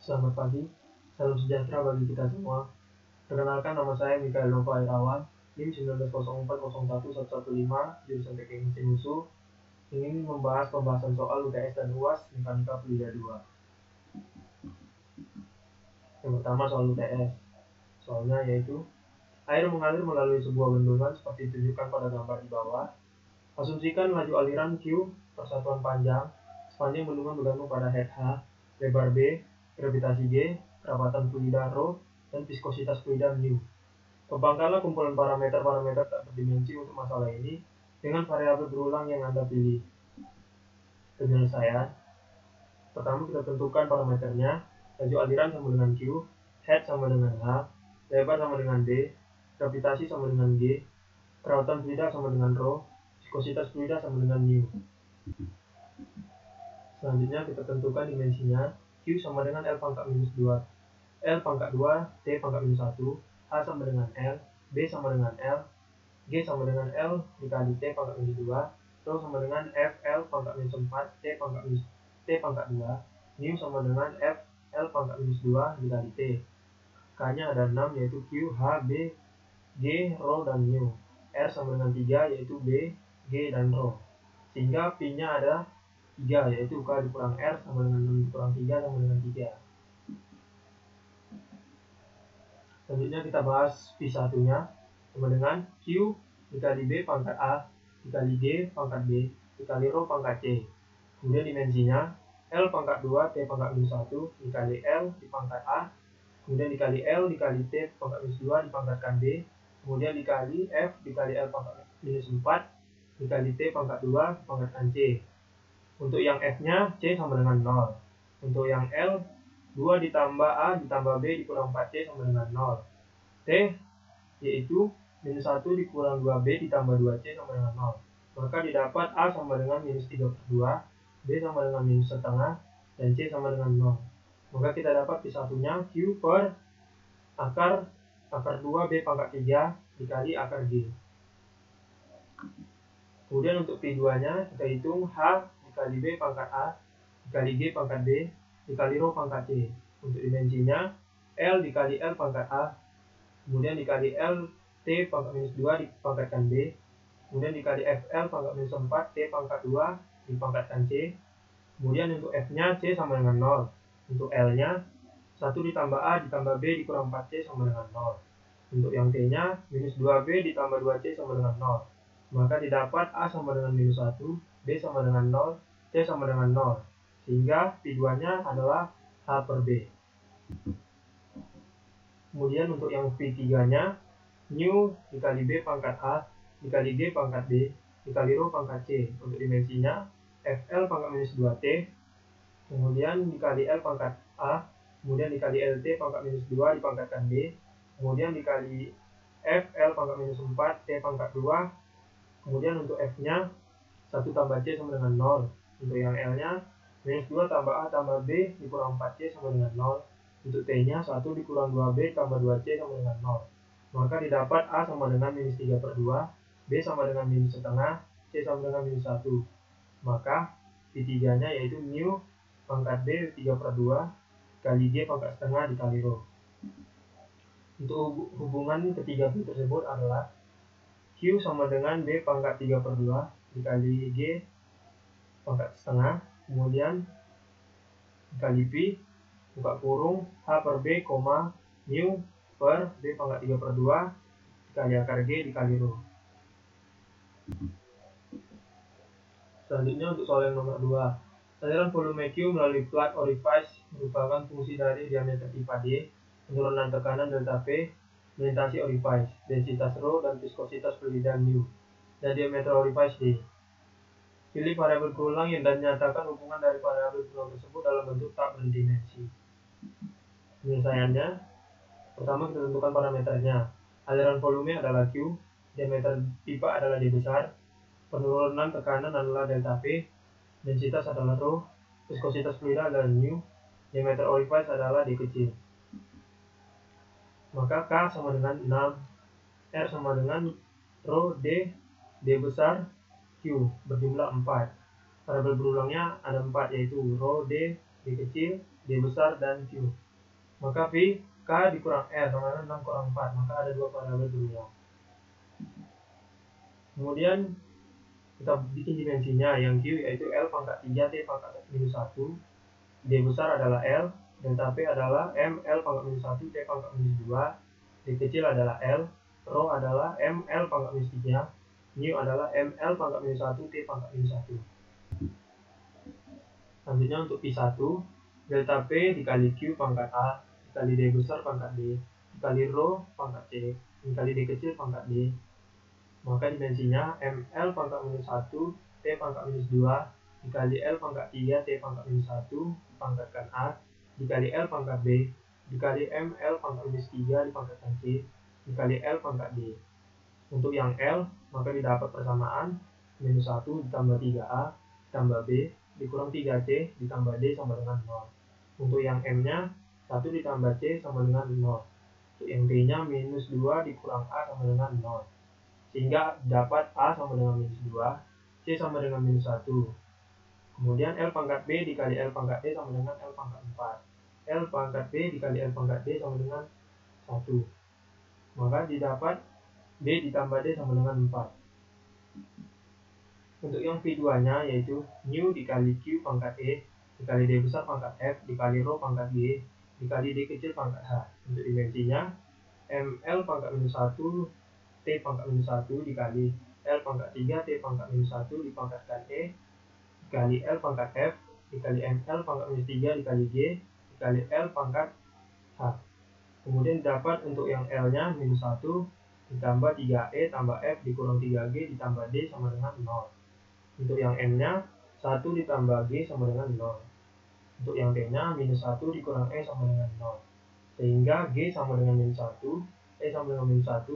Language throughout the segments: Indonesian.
Selamat pagi, salam sejahtera bagi kita semua. Perkenalkan, nama saya Mikael Nova Irawan, NIM 1904011115, jurusan Teknik Mesin Usu. Ingin membahas pembahasan soal UTS dan UAS Mekanika Fluida 2. Yang pertama soal UTS. Soalnya yaitu air mengalir melalui sebuah bendungan seperti ditunjukkan pada gambar di bawah. Asumsikan laju aliran Q persatuan panjang. Sepanjang bendungan bergantung pada head H, lebar B, gravitasi G, kerapatan fluida ρ, dan viskositas fluida mu. Kembangkanlah kumpulan parameter-parameter tak berdimensi untuk masalah ini dengan variabel berulang yang Anda pilih. Penyelesaian. Pertama, kita tentukan parameternya. Laju aliran sama dengan Q, head sama dengan H, lebar sama dengan B, gravitasi sama dengan G, kerapatan fluida sama dengan ρ, viskositas fluida sama dengan mu. Selanjutnya kita tentukan dimensinya. Q sama dengan L pangkat minus 2, L pangkat 2, T pangkat minus 1, H sama dengan L, B sama dengan L, G sama dengan L dikali T pangkat minus 2, ρ sama dengan F L pangkat minus 4, T pangkat 2, mu sama dengan F L pangkat minus 2 dikali T. K-nya ada 6 yaitu Q, H, B, G, ρ, dan mu. R sama dengan 3 yaitu B, G, dan ρ. Sehingga P-nya ada 3 yaitu K dikurang R sama dengan 6 dikurang 3 sama dengan 3. Selanjutnya kita bahas P1-nya sama dengan Q dikali B pangkat A dikali G pangkat B dikali ρ pangkat C. Kemudian dimensinya L pangkat 2 T pangkat minus 1 dikali L di pangkat A, kemudian dikali L dikali T pangkat minus 2 dipangkatkan B, kemudian dikali F dikali L pangkat minus 4 dikali T pangkat 2 dipangkatkan C. Untuk yang F-nya C sama dengan 0. Untuk yang L, 2 ditambah A ditambah B dikurang 4C sama dengan 0. T yaitu minus 1 dikurang 2B ditambah 2C sama dengan 0. Maka didapat A sama dengan minus 3/2, B sama dengan minus setengah, dan C sama dengan 0. Maka kita dapat P1-nya Q per akar 2B pangkat 3 dikali akar G. Kemudian untuk P2-nya kita hitung H dikali B pangkat A dikali G pangkat B dikali ρ pangkat C. Untuk dimensinya L dikali L pangkat A, kemudian dikali L T pangkat minus 2 dipangkatkan B, kemudian dikali FL pangkat minus 4 T pangkat 2 dipangkatkan C. Kemudian untuk F-nya C sama dengan 0. Untuk L-nya 1 ditambah A ditambah B dikurang 4C sama dengan 0. Untuk yang T-nya minus 2B ditambah 2C sama dengan 0. Maka didapat A sama dengan minus 1, B sama dengan 0, C sama dengan 0. Sehingga P2-nya adalah H per B. Kemudian untuk yang P3-nya, mu dikali B pangkat A, dikali G pangkat B, dikali ρ pangkat C. Untuk dimensinya, FL pangkat minus 2T, kemudian dikali L pangkat A, kemudian dikali LT pangkat minus 2 dipangkatkan B, kemudian dikali FL pangkat minus 4, T pangkat 2, kemudian untuk F-nya 1 tambah C sama dengan 0. Untuk yang L-nya minus 2 tambah A tambah B dikurang 4C sama dengan 0. Untuk T-nya 1 dikurang 2B tambah 2C sama dengan 0. Maka didapat A sama dengan minus 3/2, B sama dengan minus setengah, C sama dengan minus 1. Maka P3-nya yaitu mu pangkat B 3/2 kali G pangkat setengah dikali ρ. Untuk hubungan ketiga P tersebut adalah Q sama dengan B pangkat 3/2 dikali G pangkat setengah, kemudian dikali P, buka kurung, H per B, mu per B pangkat 3/2 dikali akar G dikali ρ. Selanjutnya untuk soal yang nomor 2. Aliran volume Q melalui plug orifice merupakan fungsi dari diameter pipa D, penurunan tekanan delta P, melintasi orifice, densitas ρ, dan viskositas fluida mu, dan diameter orifice D. Pilih variabel berulang dan nyatakan hubungan dari variabel berulang tersebut dalam bentuk tak berdimensi. Penyelesaiannya, pertama kita tentukan parameternya. Aliran volume adalah Q, diameter pipa adalah D besar, penurunan tekanan adalah delta P, densitas adalah ρ, viskositas fluida adalah mu, diameter orifice adalah D kecil. Maka K sama dengan 6, R sama dengan ρ D, D besar, Q berjumlah 4. Variabel berulangnya ada 4 yaitu ρ D, D kecil, D besar, dan Q. Maka V, K dikurang R sama dengan 6 kurang 4, maka ada dua variabel berulang. Kemudian kita bikin dimensinya, yang Q yaitu L pangkat 3 T pangkat minus 1, D besar adalah L, delta P adalah M L pangkat minus 1 T pangkat minus 2, D kecil adalah L, rho adalah M L pangkat minus 3, mu adalah M L pangkat minus 1 T pangkat minus 1. Selanjutnya untuk P1, delta P dikali Q pangkat A, dikali D besar pangkat D, dikali rho pangkat C, dikali D kecil pangkat D. Maka dimensinya ML pangkat minus 1 T pangkat minus 2 dikali L pangkat 3 T pangkat minus 1 dipangkatkan A, dikali L pangkat B, dikali ML pangkat minus 3 dipangkatkan C, dikali L pangkat D. Untuk yang L, maka didapat persamaan minus 1 ditambah 3A ditambah B dikurang 3C ditambah D sama dengan 0. Untuk yang M-nya 1 ditambah C sama dengan 0. Untuk yang D-nya minus 2 dikurang A sama dengan 0. Sehingga dapat A sama dengan minus 2, C sama dengan minus 1. Kemudian L pangkat B dikali L pangkat D sama dengan L pangkat 4. L pangkat B dikali L pangkat D sama dengan 1. Maka didapat D ditambah D sama dengan 4. Untuk yang V2-nya yaitu mu dikali Q pangkat E dikali D besar pangkat F dikali rho pangkat G dikali D kecil pangkat H. Untuk dimensinya ML pangkat minus 1 T pangkat minus 1 dikali L pangkat 3 T pangkat minus 1 dipangkatkan E dikali L pangkat F dikali ML pangkat minus 3 dikali G dikali L pangkat H. Kemudian dapat untuk yang L-nya minus 1 ditambah 3E tambah F dikurang 3G ditambah D sama dengan 0. Untuk yang M-nya 1 ditambah G sama dengan 0. Untuk yang T-nya minus 1 dikurang E sama dengan 0. Sehingga G sama dengan minus 1, E sama dengan minus 1,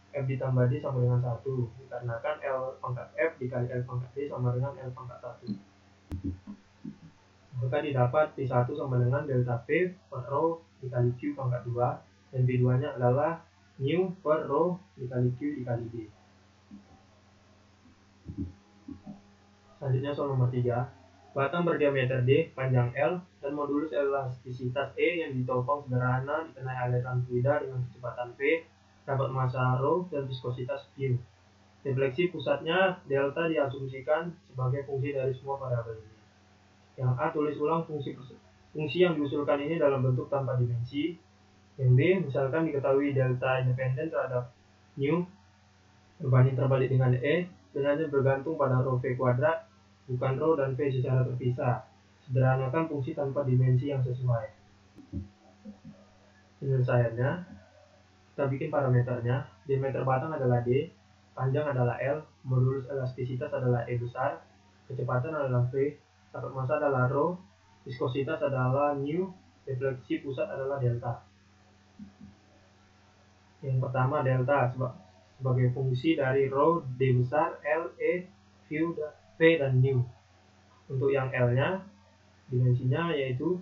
F ditambah D sama dengan 1. Dikarenakan L pangkat F dikali L pangkat D sama dengan L pangkat 1. Maka didapat P1 sama dengan delta P per rho dikali Q pangkat 2. Dan P2-nya adalah mu per rho dikali Q dikali D. Selanjutnya soal nomor 3. Batang berdiameter D, panjang L, dan modulus elastisitas E yang ditopang sederhana dikenai aliran fluida dengan kecepatan V, dapat massa rho dan viskositas Q. Defleksi pusatnya delta diasumsikan sebagai fungsi dari semua variabel ini. Yang A, tulis ulang fungsi yang diusulkan ini dalam bentuk tanpa dimensi. Yang B, misalkan diketahui delta independen terhadap mu berbanding terbalik dengan E, dan hanya bergantung pada rho V kuadrat, bukan rho dan V secara terpisah. Sederhanakan fungsi tanpa dimensi yang sesuai. Penyelesaiannya, kita bikin parameternya. Diameter batang adalah D, panjang adalah L, modulus elastisitas adalah E besar, kecepatan adalah V, dapat massa adalah rho, viskositas adalah mu, defleksi pusat adalah delta. Yang pertama delta sebagai fungsi dari rho, D besar, L, E, Q, V, dan mu. Untuk yang L-nya, dimensinya yaitu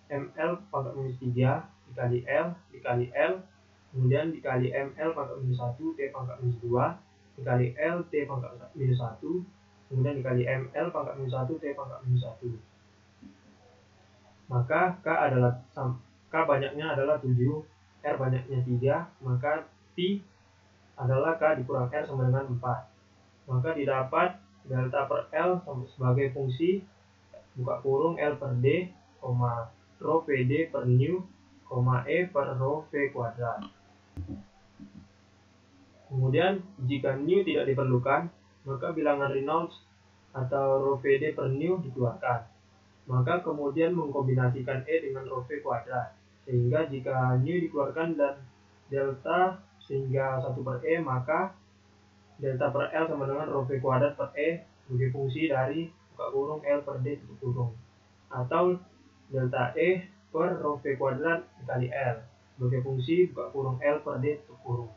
ML pangkat minus 3 dikali L dikali L, kemudian dikali ML pangkat minus 1 T pangkat minus 2 dikali L T pangkat minus 1, kemudian dikali ML pangkat minus 1 T pangkat minus 1. Maka K banyaknya adalah 7, R banyaknya 3, maka P adalah K dikurang R sama dengan 4. Maka didapat delta per L sebagai fungsi buka kurung L per D, rho PD per mu, E per rho V kuadrat. Kemudian jika mu tidak diperlukan, maka bilangan Reynolds atau rho PD per mu dikeluarkan. Maka kemudian mengkombinasikan E dengan rho V kuadrat. Sehingga jika mu dikeluarkan dan delta sehingga 1 per E, maka delta per L sama dengan rho V kuadrat per E sebagai fungsi dari buka kurung L per D tutup kurung. Atau delta E per rho V kuadrat dikali L sebagai fungsi buka kurung L per D tutup kurung.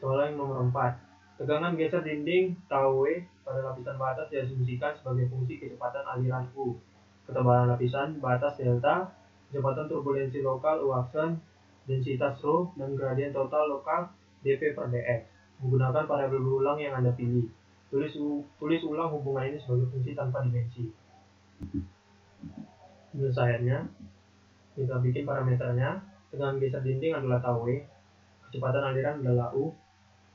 Soal yang nomor 4. Tegangan geser dinding tau W pada lapisan batas diasumsikan sebagai fungsi kecepatan aliran U, ketebalan lapisan batas delta, kecepatan turbulensi lokal U aksen, densitas rho, dan gradien total lokal dP per dx. Menggunakan variabel berulang yang Anda pilih. Tulis ulang hubungan ini sebagai fungsi tanpa dimensi. Penyelesaiannya, kita bikin parameternya. Dengan geser dinding adalah tau W, kecepatan aliran adalah U,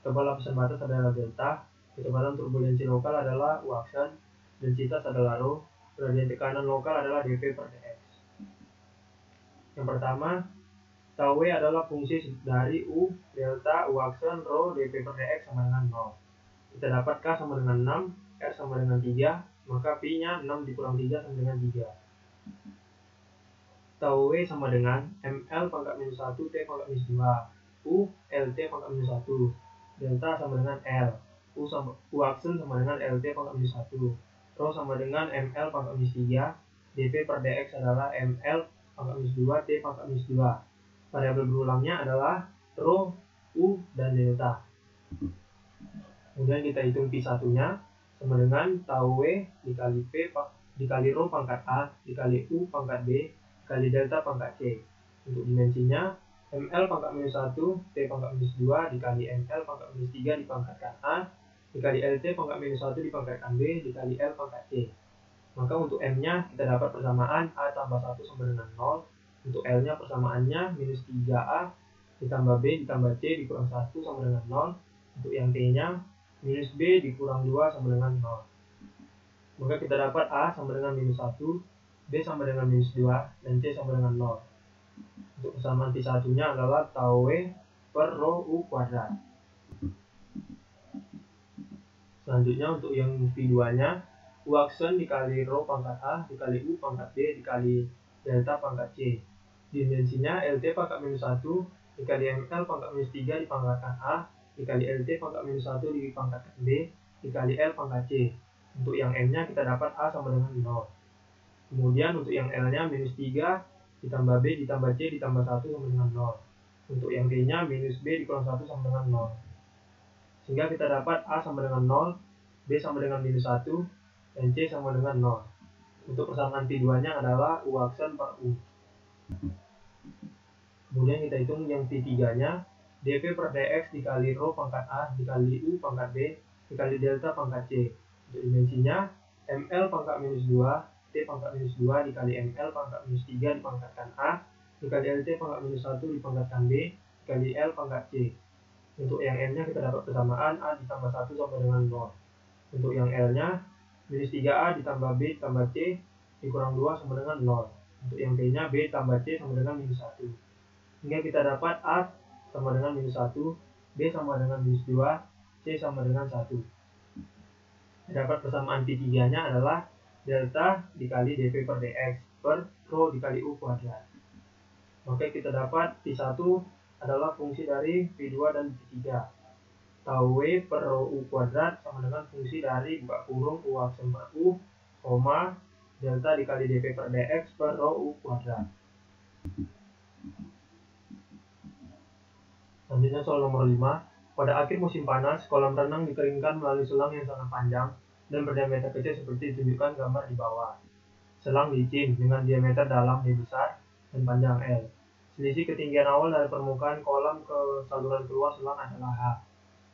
tebal lapisan batas adalah delta, kecepatan turbulensi lokal adalah U aksen, densitas adalah rho, gradien tekanan lokal adalah dV per dx. Yang pertama, tau W adalah fungsi dari U, delta, U aksen, rho, dV per dx sama dengan 0. Kita dapat K sama dengan 6, R sama dengan 3, maka Pi nya 6 dikurang 3 sama dengan 3. Tau W sama dengan ML pangkat minus 1 T pangkat minus 2, U LT pangkat minus 1, delta sama dengan L, U aksen sama dengan LT pangkat minus 1, rho sama dengan ML pangkat minus 3, dV per dx adalah ML pangkat minus 2 T pangkat minus 2. Variabel berulangnya adalah rho, U, dan delta. Kemudian kita hitung Pi satunya sama dengan tau W dikali P dikali rho pangkat A dikali U pangkat B kali delta pangkat C. Untuk dimensinya, ML pangkat minus 1 T pangkat minus 2 dikali ML pangkat minus 3 dipangkatkan A dikali LT pangkat minus 1 dipangkatkan B dikali L pangkat C. Maka untuk M nya kita dapat persamaan A tambah 1 sama dengan 0. Untuk L nya persamaannya minus 3A ditambah B ditambah C dikurang 1 sama dengan 0. Untuk yang T nya minus B dikurang 2 sama dengan 0. Maka kita dapat A sama dengan minus 1, B sama dengan minus 2, dan C sama dengan 0. Untuk persamaan Pi satunya adalah tau W per rho U kuadrat. Selanjutnya untuk yang Pi 2 nya, U aksen dikali rho pangkat A dikali U pangkat B dikali delta pangkat C. Dimensinya LT pangkat minus 1 dikali ML pangkat minus 3 dipangkatkan A dikali LT pangkat minus 1 dipangkatkan B dikali L pangkat C. Untuk yang M nya kita dapat A sama dengan 0. Kemudian untuk yang L nya minus 3 ditambah B ditambah C ditambah 1 sama dengan 0. Untuk yang T nya minus B dikurang 1 sama dengan 0. Sehingga kita dapat A sama dengan 0, B sama dengan minus 1, dan C sama dengan 0. Untuk persamaan Pi 2 nya adalah U aksen per U. Kemudian kita hitung yang Pi 3 nya, dV per dx dikali rho pangkat A dikali U pangkat B dikali delta pangkat C. Untuk dimensinya, ML pangkat minus 2 T pangkat minus 2 dikali ML pangkat minus 3 dipangkatkan A dikali LT pangkat minus 1 dipangkatkan B dikali L pangkat C. Untuk yang M nya kita dapat persamaan A ditambah 1 sama dengan 0. Untuk yang L nya minus 3A ditambah B ditambah C dikurang 2 sama dengan 0. Untuk yang T nya B tambah C sama dengan minus 1. Hingga kita dapat A sama dengan minus 1, B sama dengan minus 2, C sama dengan 1. Dapat persamaan Pi 3 nya adalah delta dikali dV per dx per rho dikali U kuadrat. Maka kita dapat Pi 1 adalah fungsi dari Pi 2 dan Pi 3. Tau W per rho U kuadrat sama dengan fungsi dari buka kurung U aksen per U, koma, delta dikali dV per dx per rho U kuadrat. Selanjutnya soal nomor 5. Pada akhir musim panas, kolam renang dikeringkan melalui selang yang sangat panjang dan berdiameter kecil seperti ditunjukkan gambar di bawah. Selang licin dengan diameter dalam D besar dan panjang L. Selisih ketinggian awal dari permukaan kolam ke saluran keluar selang adalah H.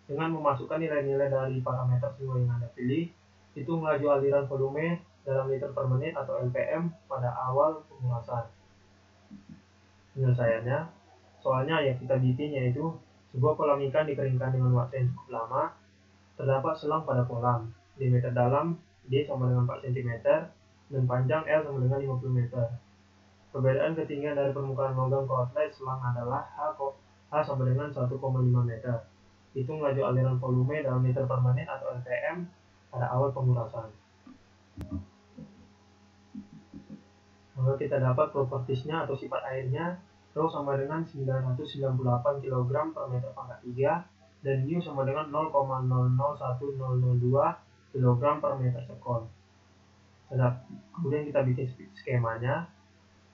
Dengan memasukkan nilai-nilai dari parameter semua yang Anda pilih, hitung laju aliran volume dalam liter per menit atau LPM pada awal pengurasan. Penyelesaiannya, soalnya yang kita bikin yaitu sebuah kolam ikan dikeringkan dengan waktu yang cukup lama. Terdapat selang pada kolam. Diameter dalam D sama dengan 4 cm dan panjang L sama dengan 50 meter. Perbedaan ketinggian dari permukaan logam ke outlet selang adalah H sama dengan 1,5 meter. Hitung laju aliran volume dalam liter per menit atau LPM pada awal pengurasan. Maka kita dapat propertiesnya atau sifat airnya. Rho sama dengan 998 kg per meter pangkat 3 dan U sama dengan 0,001002 kg per meter sekon. Kemudian kita bikin skemanya.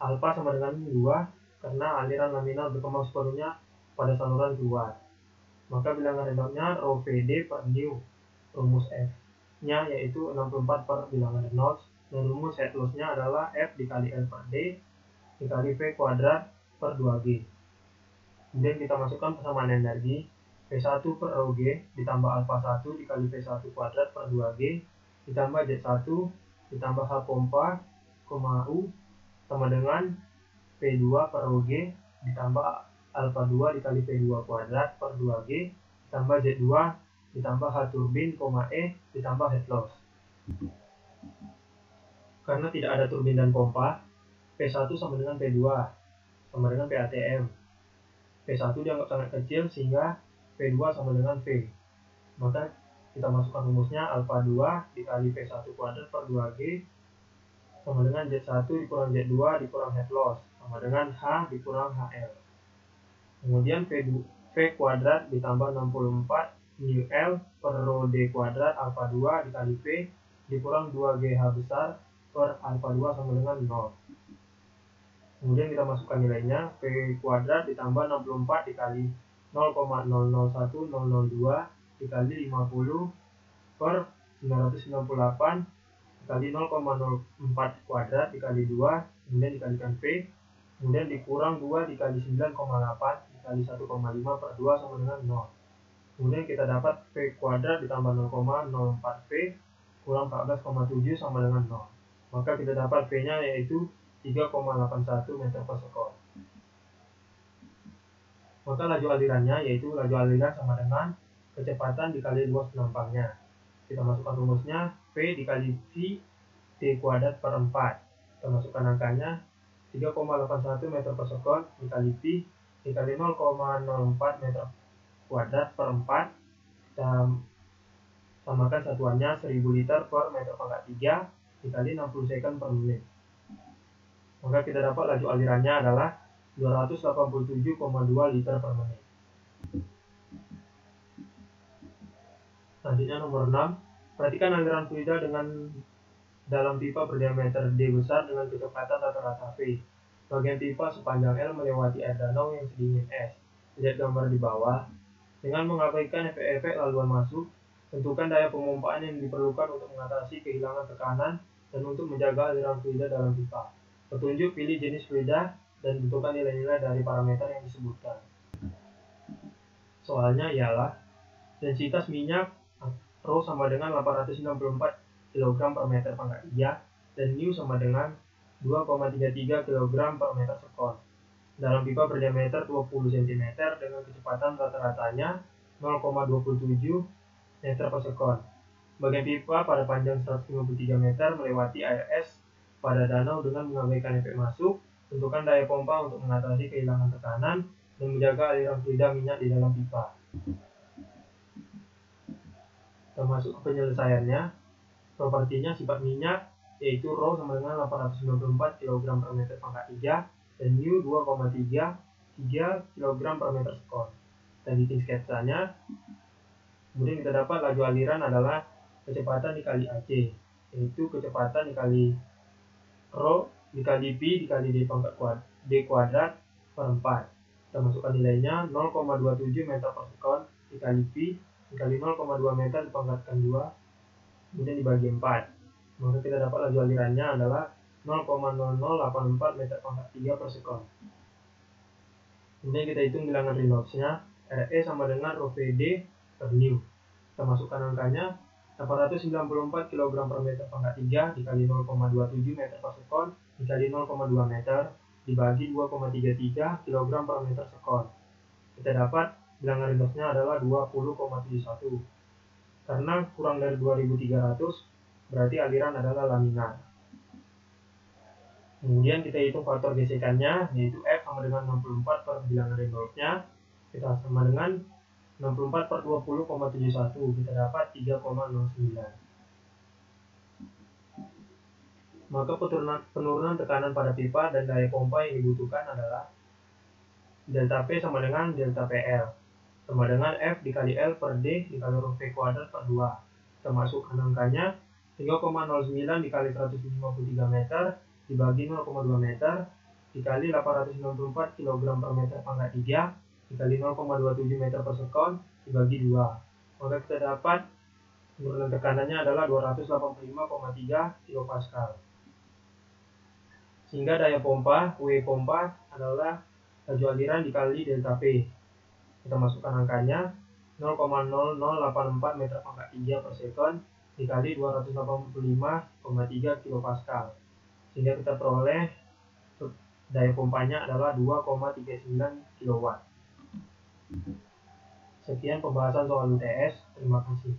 Alpha sama dengan 2 karena aliran laminar berkembang sepenuhnya pada saluran keluar. Maka bilangan Reynolds-nya rho VD per nu. Rumus F nya yaitu 64 per bilangan Reynolds dan rumus head loss-nya adalah F dikali L per D dikali V kuadrat per 2G. Kemudian kita masukkan persamaan energi. V1 per rho G ditambah alpha 1 dikali V1 kuadrat per 2G ditambah Z1 ditambah H pompa U sama dengan P2 per Rho G ditambah alfa 2 dikali P2 kuadrat per 2G ditambah Z2 ditambah H turbin, E ditambah head loss. Karena tidak ada turbin dan pompa, P1 sama dengan P2 sama dengan PATM. P1 dianggap sangat kecil sehingga P2 sama dengan V. Maka kita masukkan rumusnya alfa 2 dikali P1 kuadrat per 2G sama dengan Z1 dikurang Z2 dikurang head loss sama dengan H dikurang HL. Kemudian V kuadrat ditambah 64 μL per Rho D kuadrat alfa 2 dikali P dikurang 2GH besar per alfa 2 sama dengan 0. Kemudian kita masukkan nilainya, P kuadrat ditambah 64 dikali 0,001002 dikali 50 per 998 dikali 0,04 kuadrat dikali 2, kemudian dikalikan P, kemudian dikurang 2 dikali 9,8 dikali 1,5 per 2 sama dengan 0. Kemudian kita dapat P kuadrat ditambah 0,04P kurang 14,7 sama dengan 0. Maka kita dapat P-nya yaitu 3,81 meter per sekon. Maka laju alirannya yaitu laju aliran sama dengan kecepatan dikali luas penampangnya. Kita masukkan rumusnya, P dikali V T kuadrat per 4. Kita masukkan angkanya 3,81 meter per sekon dikali P dikali 0,04 meter kuadrat per 4. Kita samakan satuannya 1000 liter per meter pangkat 3 dikali 60 second per menit. Maka kita dapat laju alirannya adalah 287,2 liter per menit. Selanjutnya nomor 6. Perhatikan aliran fluida dengan dalam pipa berdiameter D besar dengan kecepatan rata-rata V. Bagian pipa sepanjang L melewati air danau yang sedingin S. Lihat gambar di bawah. Dengan mengabaikan efek-efek laluan masuk, tentukan daya pemompaan yang diperlukan untuk mengatasi kehilangan tekanan dan untuk menjaga aliran fluida dalam pipa. Petunjuk, pilih jenis fluida dan tentukan nilai-nilai dari parameter yang disebutkan. Soalnya ialah densitas minyak Rho sama dengan 894 kg per meter pangkat 3 dan μ sama dengan 2,33 kg per meter sekon. Dalam pipa berdiameter 20 cm dengan kecepatan rata-ratanya 0,27 meter per sekon. Bagian pipa pada panjang 153 meter melewati air es pada danau dengan mengabaikan efek masuk. Tentukan daya pompa untuk mengatasi kehilangan tekanan dan menjaga aliran fluida minyak di dalam pipa. Kita masuk ke penyelesaiannya. Propertinya sifat minyak yaitu Rho sama dengan 894 kg per meter pangkat 3 dan μ 2,33 kg per meter sekon. Kita bikin sketsanya. Kemudian kita dapat laju aliran adalah kecepatan dikali AC, yaitu kecepatan dikali Rho dikali P dikali D kuadrat per 4. Kita masukkan nilainya 0,27 meter per sekon dikali P dikali 0,2 meter dipangkatkan 2, kemudian dibagi 4. Maka kita dapat laju alirannya adalah 0,0084 meter pangkat 3 per sekon. Kemudian kita hitung bilangan Reynolds-nya, RE sama dengan Rho VD per μ. Kita masukkan angkanya 894 kg per meter pangkat 3 dikali 0,27 meter per sekon dikali 0,2 meter dibagi 2,33 kg per meter sekon. Kita dapat bilangan Reynolds-nya adalah 20,71. Karena kurang dari 2300 berarti aliran adalah laminar. Kemudian kita hitung faktor gesekannya, yaitu F sama dengan 64 per bilangan Reynolds-nya. Kita sama dengan 64 per 20,71, kita dapat 3,09. Maka penurunan tekanan pada pipa dan daya pompa yang dibutuhkan adalah delta P sama dengan delta PL sama dengan F dikali L per D dikali Rho V kuadrat per 2. Kita masukkan angkanya 3,09 dikali 153 meter dibagi 0,2 meter dikali 894 kg per meter pangkat 3 dikali 0,27 meter per sekon dibagi 2. Maka kita dapat penurunan tekanannya adalah 285,3 kPa. Sehingga daya pompa, W pompa adalah laju aliran dikali delta P. Kita masukkan angkanya 0,0084 meter pangkat 3 per sekon dikali 285,3 kPa. sehingga kita peroleh daya pompanya adalah 2,39 kW. Sekian pembahasan soal UTS. Terima kasih.